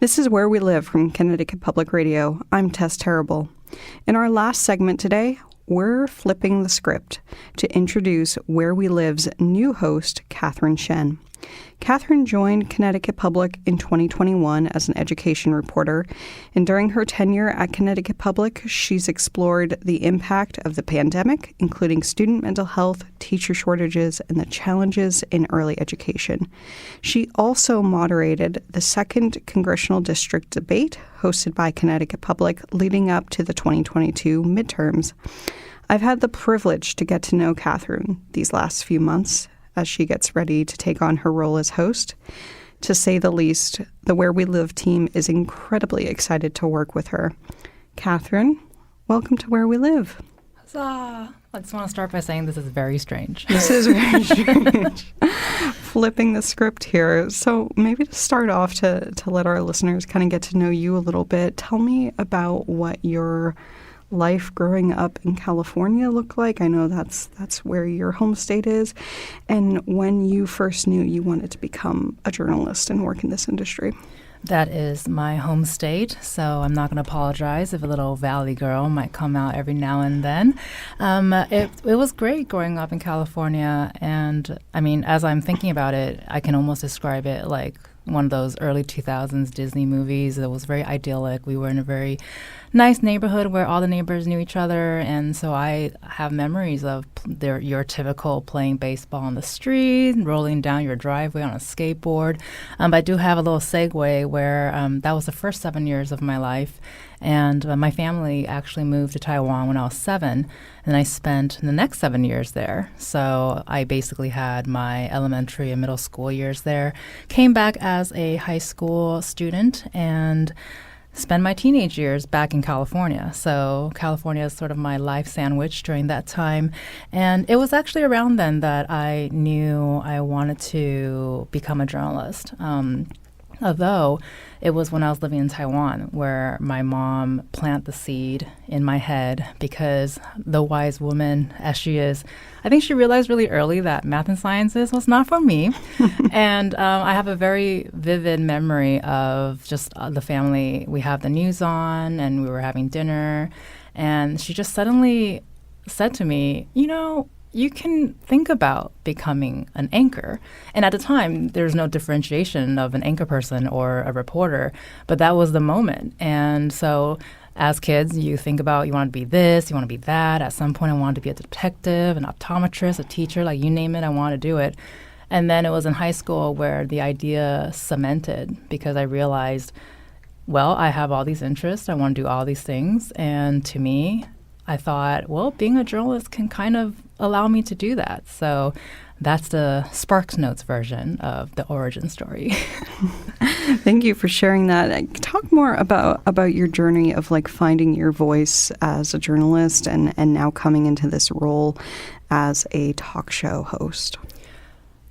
This is Where We Live from Connecticut Public Radio. I'm Tess Terrible. In our last segment today, we're flipping the script to introduce Where We Live's new host, Catherine Shen. Catherine joined Connecticut Public in 2021 as an education reporter, and during her tenure at Connecticut Public, she's explored the impact of the pandemic, including student mental health, teacher shortages, and the challenges in early education. She also moderated the second congressional district debate hosted by Connecticut Public leading up to the 2022 midterms. I've had the privilege to get to know Catherine these last few months as she gets ready to take on her role as host. To say the least, the Where We Live team is incredibly excited to work with her. Catherine, welcome to Where We Live. Huzzah! I just want to start by saying this is very strange. This is very strange. Flipping the script here. So maybe to start off, to let our listeners kind of get to know you a little bit, tell me about what your life growing up in California looked like. I know that's where your home state is. And when you first knew you wanted to become a journalist and work in this industry. That is my home state, so I'm not going to apologize if a little valley girl might come out every now and then. It was great growing up in California, and I mean, as I'm thinking about it, I can almost describe it like one of those early 2000s Disney movies. It was very idyllic. We were in a very nice neighborhood where all the neighbors knew each other, and so I have memories of your typical playing baseball on the street, rolling down your driveway on a skateboard. But I do have a little segue where that was the first 7 years of my life, and my family actually moved to Taiwan when I was 7, and I spent the next 7 years there. So I basically had my elementary and middle school years there, came back as a high school student, and spend my teenage years back in California. So California is sort of my life sandwich during that time. And it was actually around then that I knew I wanted to become a journalist. Although it was when I was living in Taiwan where my mom planted the seed in my head, because the wise woman as she is, I think she realized really early that math and sciences was not for me. And I have a very vivid memory of just the family. We have the news on and we were having dinner, and she just suddenly said to me, you know, you can think about becoming an anchor. And at the time, there's no differentiation of an anchor person or a reporter, but that was the moment. And so as kids, you think about you want to be this, you want to be that. At some point, I wanted to be a detective, an optometrist, a teacher, like you name it, I want to do it. And then it was in high school where the idea cemented, because I realized, well, I have all these interests, I want to do all these things. And to me, I thought, well, being a journalist can kind of allow me to do that. So that's the Sparks Notes version of the origin story. Thank you for sharing that. Talk more about your journey of like finding your voice as a journalist and now coming into this role as a talk show host.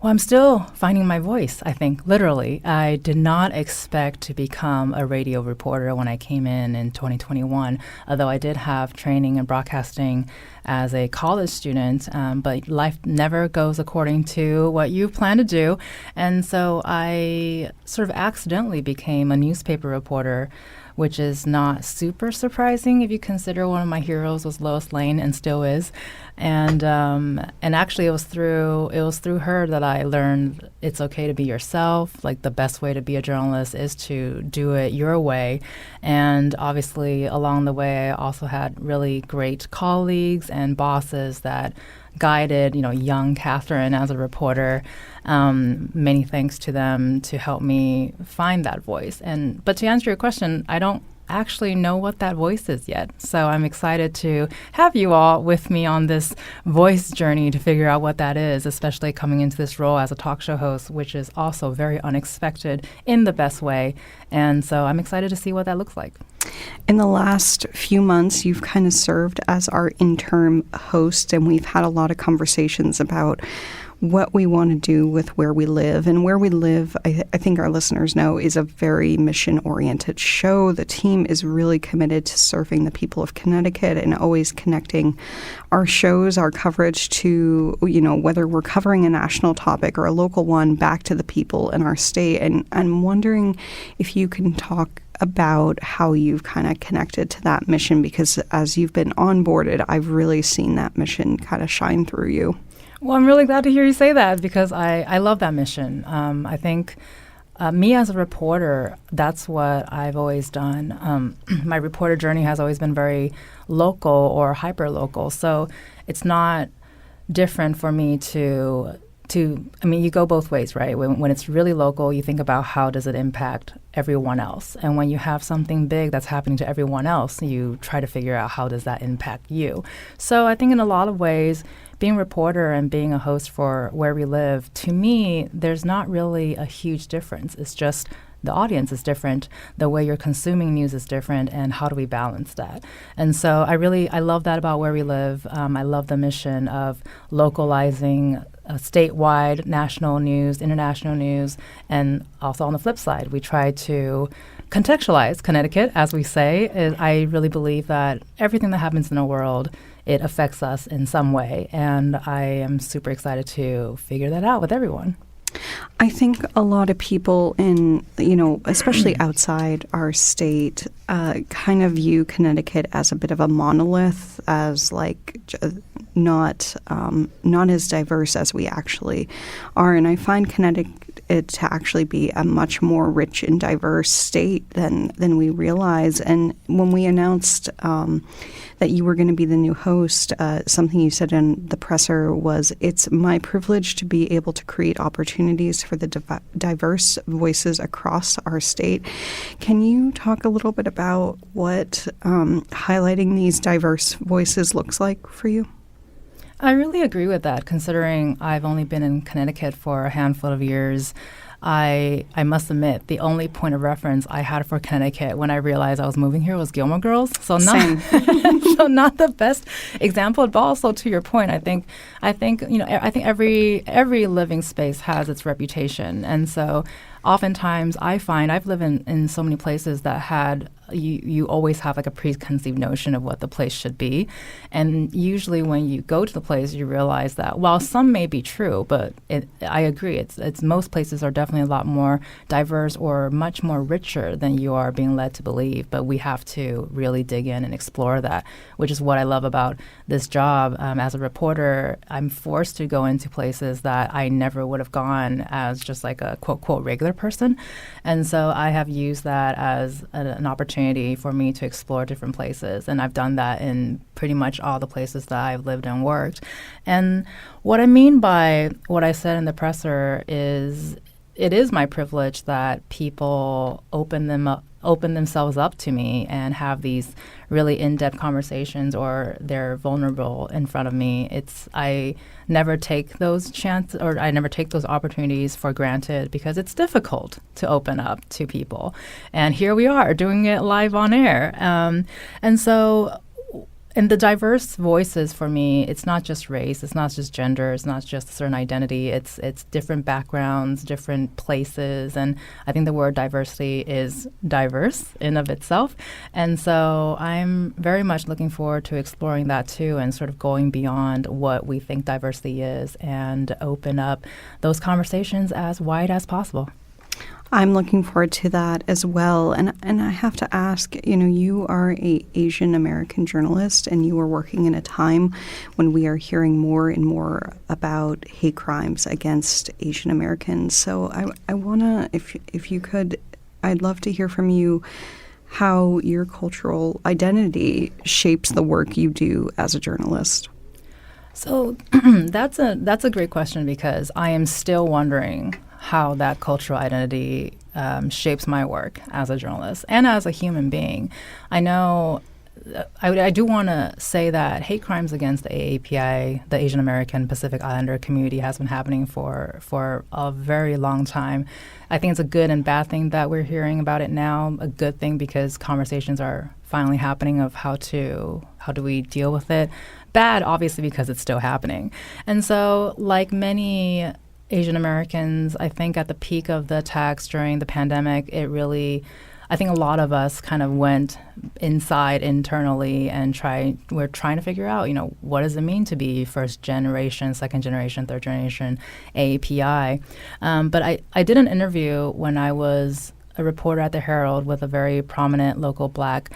Well, I'm still finding my voice, I think, literally. I did not expect to become a radio reporter when I came in 2021, although I did have training in broadcasting as a college student, but life never goes according to what you plan to do. And so I sort of accidentally became a newspaper reporter, which is not super surprising if you consider one of my heroes was Lois Lane and still is. And actually it was through her that I learned it's okay to be yourself. Like the best way to be a journalist is to do it your way. And obviously along the way I also had really great colleagues and bosses that guided, young Catherine as a reporter. Many thanks to them to help me find that voice. But to answer your question, I don't actually know what that voice is yet. So I'm excited to have you all with me on this voice journey to figure out what that is, especially coming into this role as a talk show host, which is also very unexpected in the best way. And so I'm excited to see what that looks like. In the last few months, you've kind of served as our interim host, and we've had a lot of conversations about what we want to do with Where We Live. And Where We Live, I think our listeners know, is a very mission-oriented show. The team is really committed to serving the people of Connecticut and always connecting our shows, our coverage to, whether we're covering a national topic or a local one, back to the people in our state. And I'm wondering if you can talk about how you've kind of connected to that mission, because as you've been onboarded, I've really seen that mission kind of shine through you. Well, I'm really glad to hear you say that, because I love that mission. I think me as a reporter, that's what I've always done. My reporter journey has always been very local or hyper-local. So it's not different for me to you go both ways, right? When it's really local, you think about how does it impact everyone else. And when you have something big that's happening to everyone else, you try to figure out how does that impact you. So I think in a lot of ways, being a reporter and being a host for Where We Live, to me, there's not really a huge difference. It's just the audience is different, the way you're consuming news is different, and how do we balance that? And so I love that about Where We Live. I love the mission of localizing statewide, national news, international news, and also on the flip side, we try to contextualize Connecticut, as we say. I really believe that everything that happens in the world, it affects us in some way, and I am super excited to figure that out with everyone. I think a lot of people especially outside our state, kind of view Connecticut as a bit of a monolith, as not as diverse as we actually are. And I find Connecticut to actually be a much more rich and diverse state than we realize. And when we announced that you were going to be the new host, something you said in the presser was, "It's my privilege to be able to create opportunities for the diverse voices across our state." Can you talk a little bit about what highlighting these diverse voices looks like for you? I really agree with that, considering I've only been in Connecticut for a handful of years. I must admit, the only point of reference I had for Connecticut when I realized I was moving here was Gilmore Girls. So not so not the best example, but also to your point, I think every living space has its reputation, and so oftentimes I find I've lived in so many places that had you always have like a preconceived notion of what the place should be. And usually when you go to the place, you realize that while some may be true, but I agree, it's most places are definitely a lot more diverse or much more richer than you are being led to believe. But we have to really dig in and explore that, which is what I love about this job. As a reporter, I'm forced to go into places that I never would have gone as just like a quote regular person. And so I have used that as an opportunity for me to explore different places. And I've done that in pretty much all the places that I've lived and worked. And what I mean by what I said in the presser is it is my privilege that people open themselves up to me and have these really in-depth conversations, or they're vulnerable in front of me. I never take those chances, or I never take those opportunities for granted, because it's difficult to open up to people. And here we are doing it live on air. And the diverse voices for me, it's not just race, it's not just gender, it's not just a certain identity, it's different backgrounds, different places, and I think the word diversity is diverse in of itself. And so I'm very much looking forward to exploring that too, and sort of going beyond what we think diversity is and open up those conversations as wide as possible. I'm looking forward to that as well. And I have to ask, you are an Asian American journalist, and you are working in a time when we are hearing more and more about hate crimes against Asian Americans. So I want to, if you could, I'd love to hear from you how your cultural identity shapes the work you do as a journalist. So that's a great question, because I am still wondering how that cultural identity shapes my work as a journalist and as a human being. I know I do want to say that hate crimes against the AAPI, the Asian American Pacific Islander community, has been happening for a very long time. I think it's a good and bad thing that we're hearing about it now. A good thing because conversations are finally happening of how to How do we deal with it? Bad, obviously, because it's still happening. And so, like many Asian Americans, I think at the peak of the attacks during the pandemic, I think a lot of us kind of went inside internally and we're trying to figure out, what does it mean to be first generation, second generation, third generation AAPI. But I did an interview when I was a reporter at the Herald with a very prominent local Black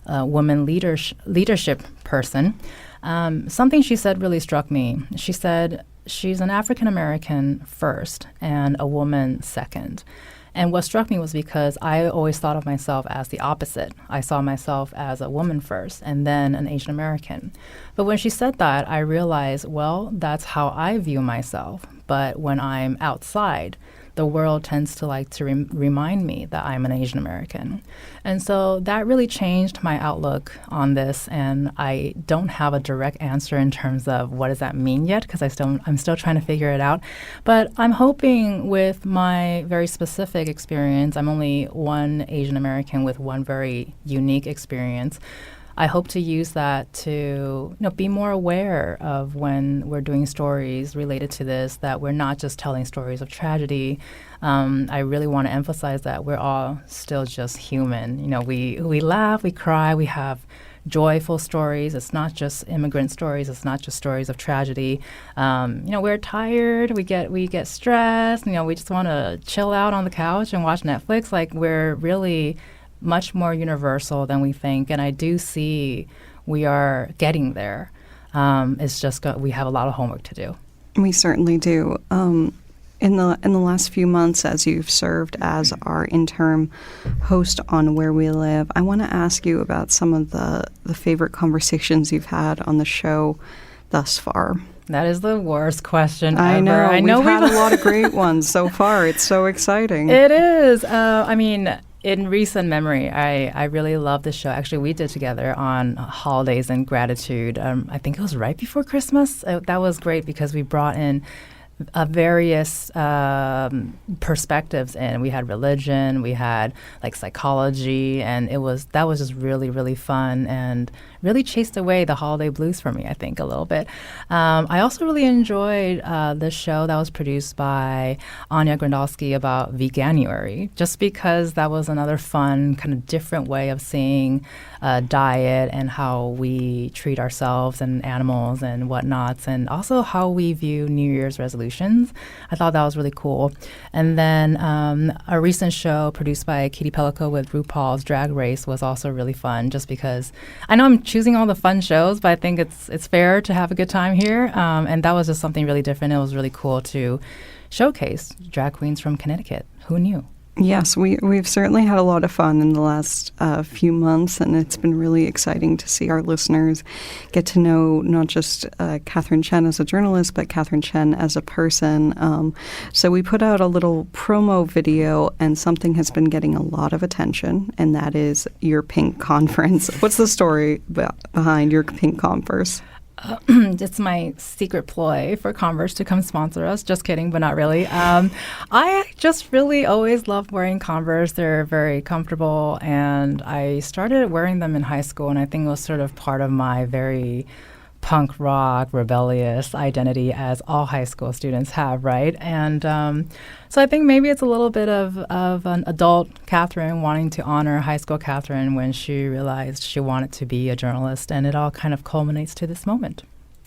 woman leadership person. Something she said really struck me. She said she's an African American first and a woman second. And what struck me was because I always thought of myself as the opposite. I saw myself as a woman first and then an Asian American. But when she said that, I realized, well, that's how I view myself. But when I'm outside, the world tends to like to remind me that I'm an Asian American. And so that really changed my outlook on this. And I don't have a direct answer in terms of what does that mean yet, because I'm still trying to figure it out. But I'm hoping with my very specific experience, I'm only one Asian American with one very unique experience. I hope to use that to be more aware of when we're doing stories related to this, that we're not just telling stories of tragedy. I really want to emphasize that we're all still just human. We laugh, we cry, we have joyful stories. It's not just immigrant stories. It's not just stories of tragedy. We're tired. We get stressed. We just want to chill out on the couch and watch Netflix. Like, we're really much more universal than we think, and I do see we are getting there. It's just we have a lot of homework to do. We certainly do. In the last few months, as you've served as our interim host on Where We Live, I want to ask you about some of the favorite conversations you've had on the show thus far. That is the worst question I ever. know. We've had a lot of great ones so far. It's so exciting. It is. In recent memory, I really love this show. Actually, we did together on holidays and gratitude. I think it was right before Christmas. That was great because we brought in various perspectives in. We had religion, we had like psychology, and that was just really, really fun and really chased away the holiday blues for me, I think, a little bit. I also really enjoyed this show that was produced by Anya Grandolski about Veganuary, just because that was another fun, kind of different way of seeing diet and how we treat ourselves and animals and whatnots, and also how we view New Year's resolutions. I thought that was really cool. And then a recent show produced by Katie Pellico with RuPaul's Drag Race was also really fun, just because I know I'm choosing all the fun shows, but I think it's fair to have a good time here. And that was just something really different. It was really cool to showcase drag queens from Connecticut. Who knew? Yes, we've certainly had a lot of fun in the last few months, and it's been really exciting to see our listeners get to know not just Catherine Shen as a journalist, but Catherine Shen as a person. So we put out a little promo video, and something has been getting a lot of attention, and that is your pink conference. What's the story behind your pink conference? It's my secret ploy for Converse to come sponsor us. Just kidding, but not really. I just really always loved wearing Converse. They're very comfortable, and I started wearing them in high school, and I think it was sort of part of my very punk rock, rebellious identity, as all high school students have, right? And so I think maybe it's a little bit of an adult Catherine wanting to honor high school Catherine when she realized she wanted to be a journalist, and it all kind of culminates to this moment.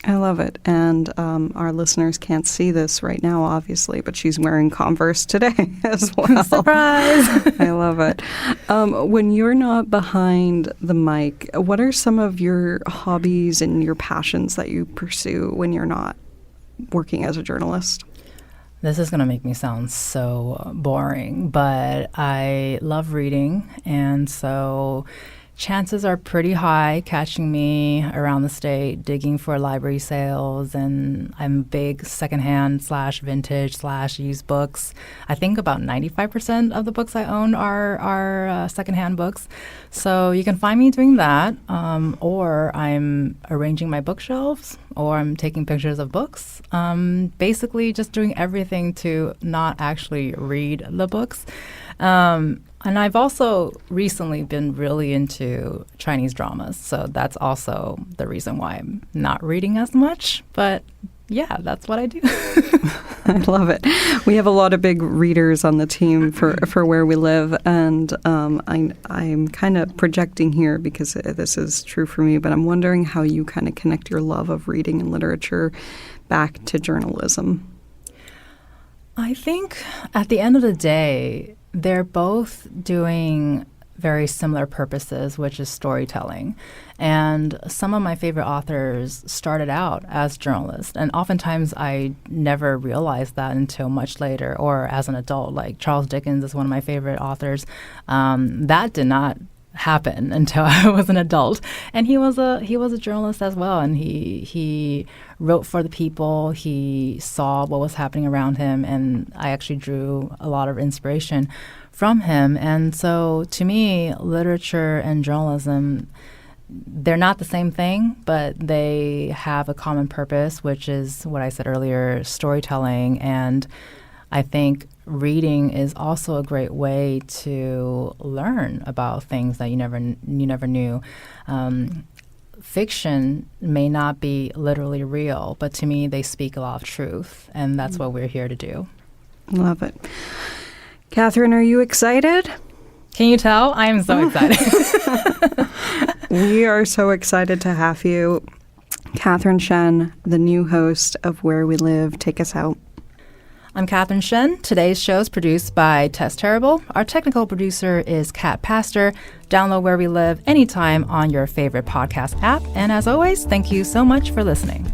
I love it. And our listeners can't see this right now, obviously, but she's wearing Converse today as well. Surprise! I love it. When you're not behind the mic, what are some of your hobbies and your passions that you pursue when you're not working as a journalist? This is going to make me sound so boring, but I love reading, and so chances are pretty high catching me around the state digging for library sales, and I'm big secondhand / vintage / used books. I think about 95% of the books I own are secondhand books. So you can find me doing that, or I'm arranging my bookshelves, or I'm taking pictures of books. Basically just doing everything to not actually read the books. And I've also recently been really into Chinese dramas, so that's also the reason why I'm not reading as much. But yeah, that's what I do. I love it. We have a lot of big readers on the team for Where We Live, and I'm kind of projecting here because this is true for me, but I'm wondering how you kind of connect your love of reading and literature back to journalism. I think at the end of the day, they're both doing very similar purposes, which is storytelling. And some of my favorite authors started out as journalists, and oftentimes I never realized that until much later or as an adult. Like Charles Dickens is one of my favorite authors. That did not happen until I was an adult, and he was a journalist as well, and he wrote for the people. He saw what was happening around him, and I actually drew a lot of inspiration from him. And so to me, literature and journalism, they're not the same thing, but they have a common purpose, which is what I said earlier, storytelling. And I think reading is also a great way to learn about things that you never knew. Fiction may not be literally real, but to me, they speak a lot of truth, and that's what we're here to do. Love it. Catherine, are you excited? Can you tell? I am so excited. We are so excited to have you. Catherine Shen, the new host of Where We Live. Take us out. I'm Catherine Shen. Today's show is produced by Tess Terrible. Our technical producer is Kat Pastor. Download Where We Live anytime on your favorite podcast app. And as always, thank you so much for listening.